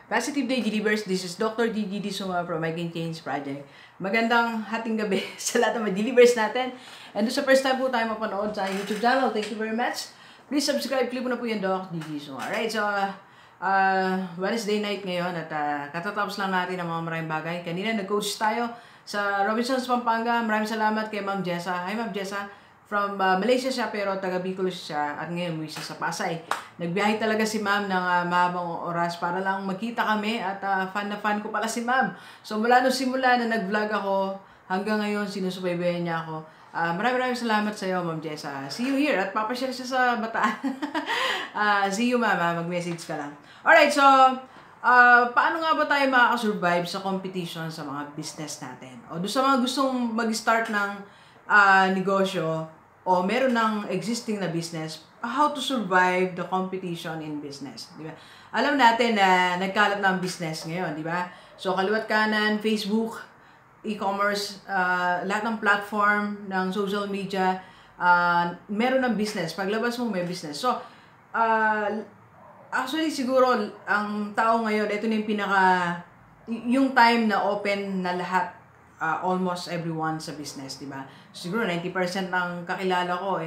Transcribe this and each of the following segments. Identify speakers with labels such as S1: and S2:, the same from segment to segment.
S1: Positive Day Delivers, this is Dr. GGD Suma from I Can Change Project. Magandang hating gabi sa lahat ng delivers natin. And sa first time po tayo mapanood sa YouTube channel, thank you very much. Please subscribe, click mo na po yung Dr. GGD Suma. Alright, so Wednesday night ngayon at katatapos lang natin ang mga maraming bagay. Kanina nag-coach tayo sa Robinsons, Pampanga. Maraming salamat kay Ma'am Jessa. Hi Ma'am Jessa. From Malaysia siya pero taga Bicol siya at ngayon umuwi siya sa Pasay. Nagbiyahe talaga si Ma'am ng mahabang oras para lang magkita kami at fan na fan ko pala si Ma'am. So mula nung simula na nag-vlog ako hanggang ngayon sinusubaybayan niya ako. Maraming salamat sa iyo Ma'am Jessa. See you here at papashare siya sa Bataan. See you Ma'am, mag-message ka lang. Alright, so paano nga ba tayo makakasurvive sa competition sa mga business natin? O doon sa mga gustong mag-start ng negosyo o meron ng existing na business, how to survive the competition in business, di ba? Alam natin na nagkalat na ang business ngayon, di ba? So kaliwat kanan, Facebook, e-commerce, lahat ng platform ng social media, meron ng business. Paglabas mo may business. So actually siguro ang tao ngayon, ito na yung time na open na lahat, almost everyone sa business, di ba? Siguro 90% ng kakilala ko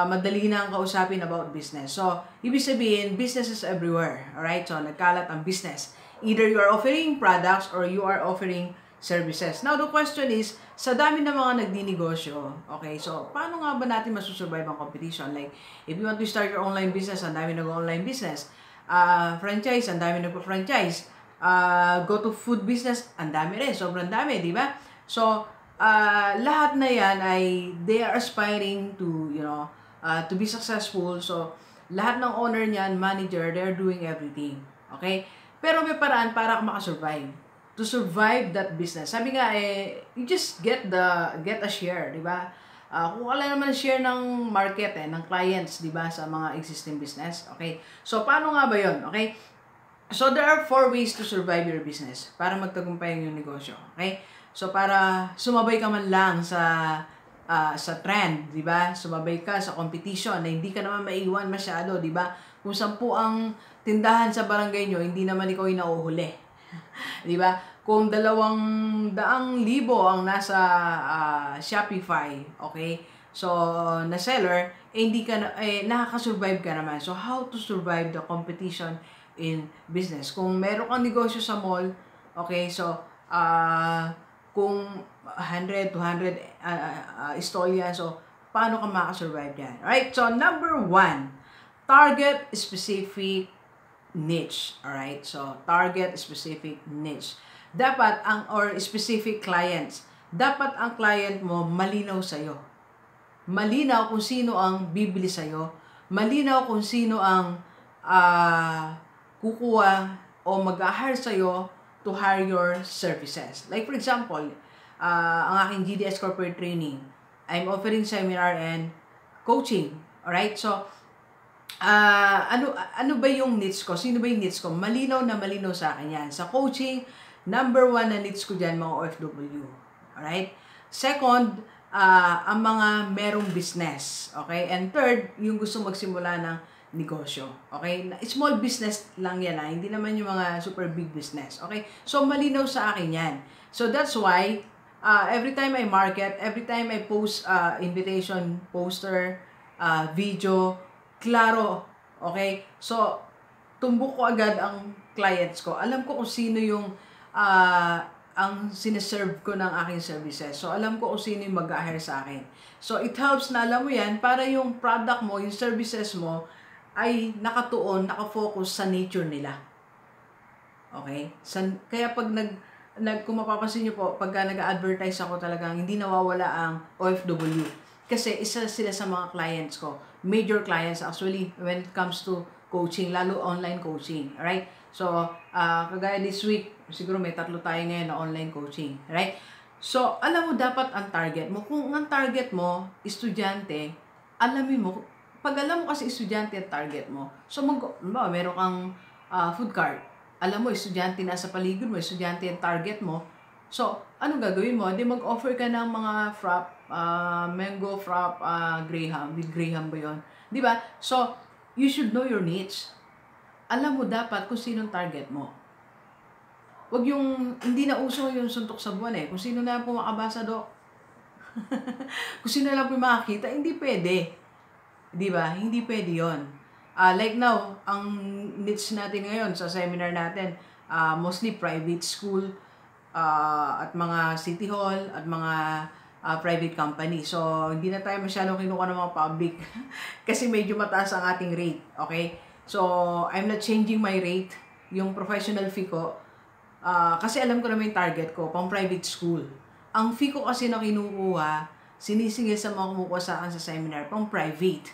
S1: madali na ang kausapin about business. So, ibig sabihin, business is everywhere. Alright? So, nagkalat ang business. Either you are offering products or you are offering services. Now, the question is, sa dami ng mga nagdinegosyo, okay, so, paano nga ba natin masusurvive ang competition? Like, if you want to start your online business, ang dami nag-online business. Franchise, ang dami nag-franchise. Go to food business, ang dami rin, sobrang dami, di ba? So, lahat na yan ay they are aspiring to, to be successful. So, lahat ng owner niyan, manager, they're doing everything. Okay? Pero may paraan para makasurvive. To survive that business. Sabi nga, you just get a share, di ba? Kung wala naman share ng market, ng clients, di ba, sa mga existing business. Okay? So, paano nga ba yun? Okay? So, there are 4 ways to survive your business para magtagumpay yung negosyo. Okay? So, para sumabay ka man lang sa trend, di ba? Sumabay ka sa competition na hindi ka naman maiwan masyado, di ba? Kung 10 ang tindahan sa barangay nyo, hindi naman ikaw yung nauhuli. Di ba? Kung 200,000 ang nasa Shopify, okay? So, na seller, hindi ka nakaka-survive ka naman. So, how to survive the competition in business? Kung meron kang negosyo sa mall, okay, so kung 100, 200 stall yan, so paano ka makasurvive yan? Alright, so number 1, target specific niche. Alright, so target specific niche. Dapat or specific clients, dapat ang client mo malinaw sa'yo. Malinaw kung sino ang bibili sa'yo. Malinaw kung sino ang kukuha o mag-hire sa'yo to hire your services. Like for example, ang aking GDS Corporate Training, I'm offering seminar and coaching. Alright? So, ano ba yung needs ko? Sino ba yung needs ko? Malinaw na malinaw sa akin yan. Sa coaching, number 1 na needs ko dyan, mga OFW. Alright? Second, ang mga merong business. Okay? And third, yung gusto magsimula ng negosyo. Okay? Small business lang yan. Hindi naman yung mga super big business. Okay? So, malinaw sa akin yan. So, that's why, every time I market, every time I post invitation, poster, video, klaro. Okay? So, tumbok ko agad ang clients ko. Alam ko kung sino yung ang sineserve ko ng aking services. So, alam ko kung sino yung mag-hire sa akin. So, it helps na alam mo yan para yung product mo, yung services mo, ay nakatuon, nakafocus sa nature nila. Okay? Kaya pag kung mapapansin nyo po, pagka nag-advertise ako talagang hindi nawawala ang OFW. Kasi isa sila sa mga clients ko. Major clients actually when it comes to coaching, lalo online coaching. Alright? So, kagaya this week, siguro may 3 tayo ngayon na online coaching. Alright? So, alam mo dapat ang target mo. Kung ang target mo, estudyante, alamin mo, pag alam mo kasi estudyante ang target mo, so meron kang food cart, alam mo, estudyante nasa paligid mo, estudyante ang target mo, so, anong gagawin mo? Hindi mag-offer ka ng mga frap, mango frap, Graham, with Graham ba yun? Di ba? So, you should know your niche. Alam mo dapat kung sinong target mo. Wag yung, hindi na uso yung suntok sa buwan eh. Kung sino na po makabasa, Dok. Kung sino lang po makakita, hindi pwede. Di ba? Hindi pwede yun. Like now, ang niche natin ngayon sa seminar natin, mostly private school, at mga city hall, at mga private company. So, hindi na tayo masyadong kinuha ng mga public. Kasi medyo mataas ang ating rate. Okay? So, I'm not changing my rate. Yung professional fee ko, kasi alam ko naman yung target ko, pang private school. Ang fee ko kasi na kinukuha, sinisingil sa mga kumukuha sa akin sa seminar, pang private.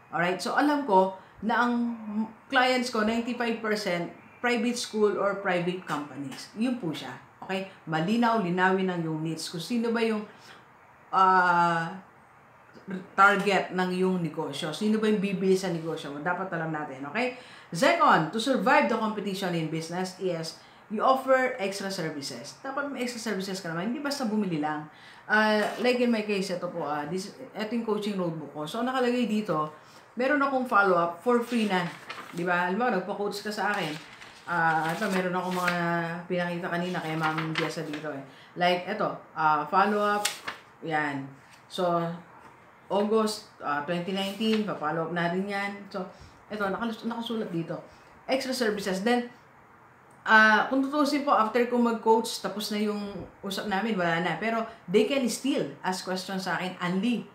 S1: Alright? So, alam ko na ang clients ko, 95% private school or private companies. Yun po siya. Okay? Malinaw, linawin ang yung needs. Kung sino ba yung target ng iyong negosyo. Sino ba yung bibili sa negosyo mo? Dapat alam natin. Okay? Second, to survive the competition in business is you offer extra services. Dapat may extra services ka naman. Hindi basta bumili lang. Like in my case, ito po, ito yung coaching notebook ko. So, nakalagay dito, meron akong follow-up for free na. Di ba? Alam mo, nagpa-coach ka sa akin. Ito, meron akong mga pinakita kanina kaya Ma'am Diasa dito eh. Like, ito, follow-up, yan. So, August 2019, pa-follow up natin yan. So, ito, nakasulat dito. Extra services. Then, kung tutusin po, after ko mag-coach, tapos na yung usap namin, wala na. Pero, they can still ask questions sa akin, Anli.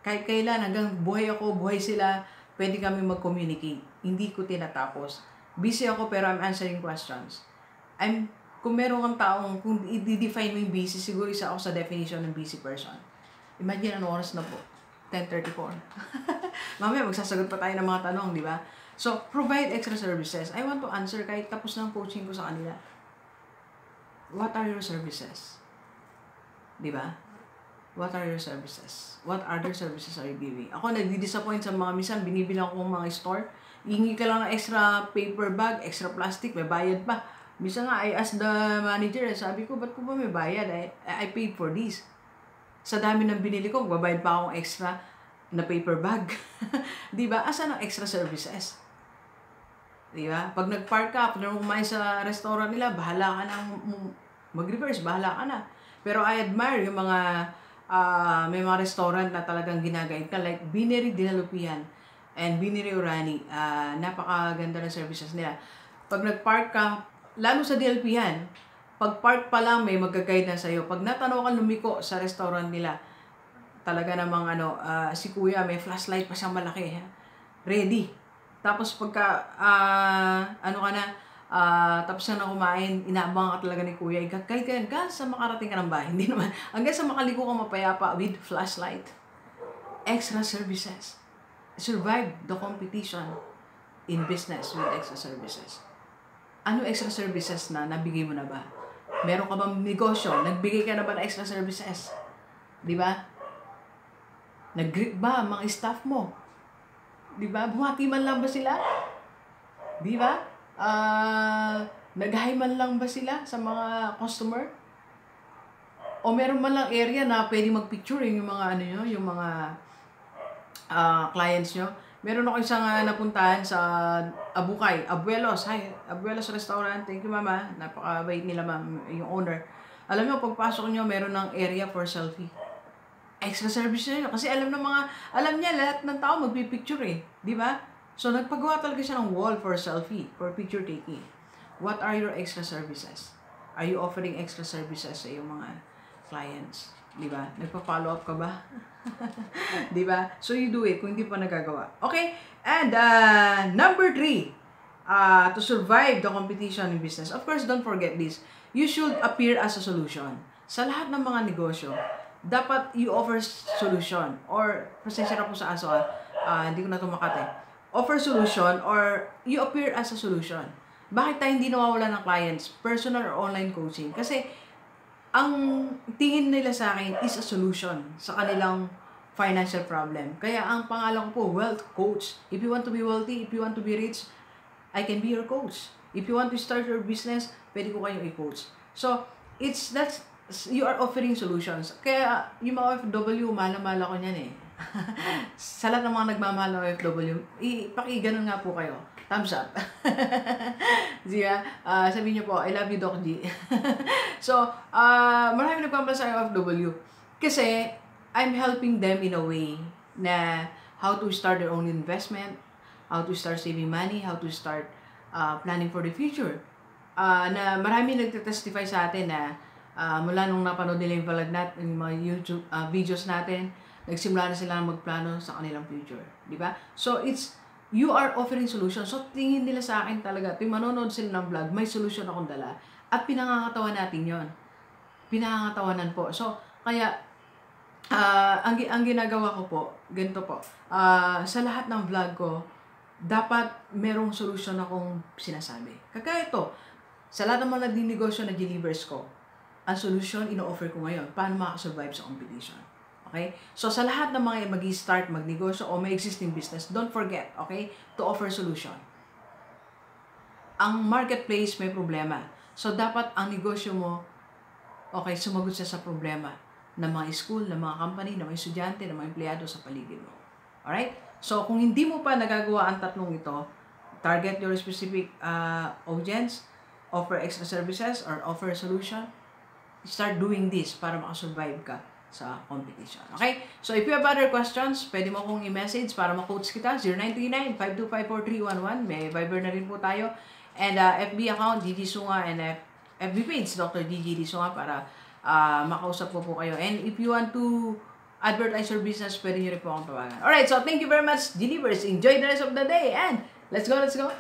S1: Kahit kailan, hanggang buhay ako, buhay sila, pwede kami mag-communicate. Hindi ko tinatapos. Busy ako, pero I'm answering questions. Kung meron kang taong, kung i-define mo yung busy, siguro isa ako sa definition ng busy person. Imagine, ano oras na po? 10:34. Mamaya, magsasagot pa tayo ng mga tanong, di ba? So, provide extra services. I want to answer kahit tapos ng coaching ko sa kanila. What are your services? Di ba? What are your services? What other services are you giving? Ako, nagdi-disappoint sa mga minsan, binibilang ko mga store. Hingi ka lang ng extra paper bag, extra plastic, may bayad pa. Minsan nga, I asked the manager, sabi ko, ba't ko ba may bayad? I paid for this. Sa dami ng binili ko, babayad pa akong extra na paper bag. Di ba? Asan ang extra services? Di ba? Pag nag-park ka, pag kumain sa restaurant nila, bahala ka na mag-reverse, bahala ka na. Pero I admire yung mga, may mga restaurant na talagang ginagayad ka, like Bineri Dinalupian and Bineri Urani. Napakaganda ng services nila. Pag nag-park ka, lalo sa DLPhan, pag park pa lang may mag-guide na sa'yo. Pag natanaw ka lumiko sa restaurant nila, talaga namang si kuya may flashlight pa siyang malaki. Ready. Tapos pagka, tapos na kumain, inaabang ka talaga ni kuya. Kahit hanggang sa makarating ka ng bahay. Hindi naman. Hanggang sa makaliko ka mapayapa with flashlight. Extra services. Survive the competition in business with extra services. Ano extra services na nabigay mo na ba? Meron ka bang negosyo? Nagbigay ka na ba ng extra services? Di ba? Nag-greet ba ang mga staff mo? Di ba? Bumati man lang ba sila? Di ba? Nag-hi man lang ba sila sa mga customer? O meron man lang area na pwede mag-picture yung mga yung mga clients nyo? Meron ako isang napuntahan sa Abukay, Abuelos. Hi, Abuelos Restaurant. Thank you, Mama. Napakabait nila, Ma'am, yung owner. Alam nyo, pagpasok nyo, meron ng area for selfie. Extra service nyo. Kasi alam niya, lahat ng tao magpipicture eh. Di ba? So, nagpagawa talaga siya ng wall for selfie, for picture taking. What are your extra services? Are you offering extra services sa iyong mga clients? Di ba? Nagpa-follow up ka ba? Di ba? So, you do it kung hindi pa nagagawa. Okay? And, number 3, to survive the competition in business. Of course, don't forget this. You should appear as a solution. Sa lahat ng mga negosyo, dapat you offer solution. Or, pasensya na po sa aso, hindi ko na ito makate. Offer solution or you appear as a solution. Bakit tayo hindi nawawala ng clients? Personal or online coaching? Kasi, ang tingin nila sa akin is a solution sa kanilang financial problem. Kaya ang pangalan ko po, Wealth Coach. If you want to be wealthy, if you want to be rich, I can be your coach. If you want to start your business, pwede ko kayong i-coach. So, you are offering solutions. Kaya yung mga OFW, mahal ko niyan eh. Sa lahat ng mga nagmamahal ng OFW, pakiganon nga po kayo. Thumbs up. Diba? Sabihin niyo po, I love you, Doc G. So, marami nagpapala sa OFW. Kasi, I'm helping them in a way na how to start their own investment, how to start saving money, how to start planning for the future. Na marami nagtestify sa atin na mula nung napanood nila yung vlog natin, yung mga YouTube videos natin, nagsimula na sila magplano sa kanilang future. Di ba? So, you are offering solutions. So, tingin nila sa akin talaga, tuwing manonood sila ng vlog, may solution akong dala. At pinangangatawa natin yon. Pinangangatawanan po. So, kaya, ang ginagawa ko po, ganito po, sa lahat ng vlog ko, dapat merong solution akong sinasabi. Kagaya ito, sa lahat ng mga nagdinegosyo na delivers ko, ang solution, ino-offer ko ngayon, paano makasurvive sa competition. Okay? So, sa lahat ng mga mag-i-start, magnegosyo, o may existing business, don't forget, okay, to offer solution. Ang marketplace may problema. So, dapat ang negosyo mo, okay, sumagot siya sa problema ng mga school, ng mga company, ng mga estudyante, ng mga empleyado sa paligid mo. Alright? So, kung hindi mo pa nagagawa ang tatlong ito, target your specific audience, offer extra services, or offer a solution, start doing this para makasurvive ka sa competition. Okay? So, if you have other questions, pwede mo kong i-message para ma-coach kita. 0939-525-4311. May Viber na rin po tayo. And FB account, Gigi Sunga, and FB page, Dr. Gigi Sunga, para makausap ko po kayo. And if you want to advertise your business, pwede nyo rin po akong tawagan. Alright, so thank you very much, Delivers. Enjoy the rest of the day. And let's go, let's go.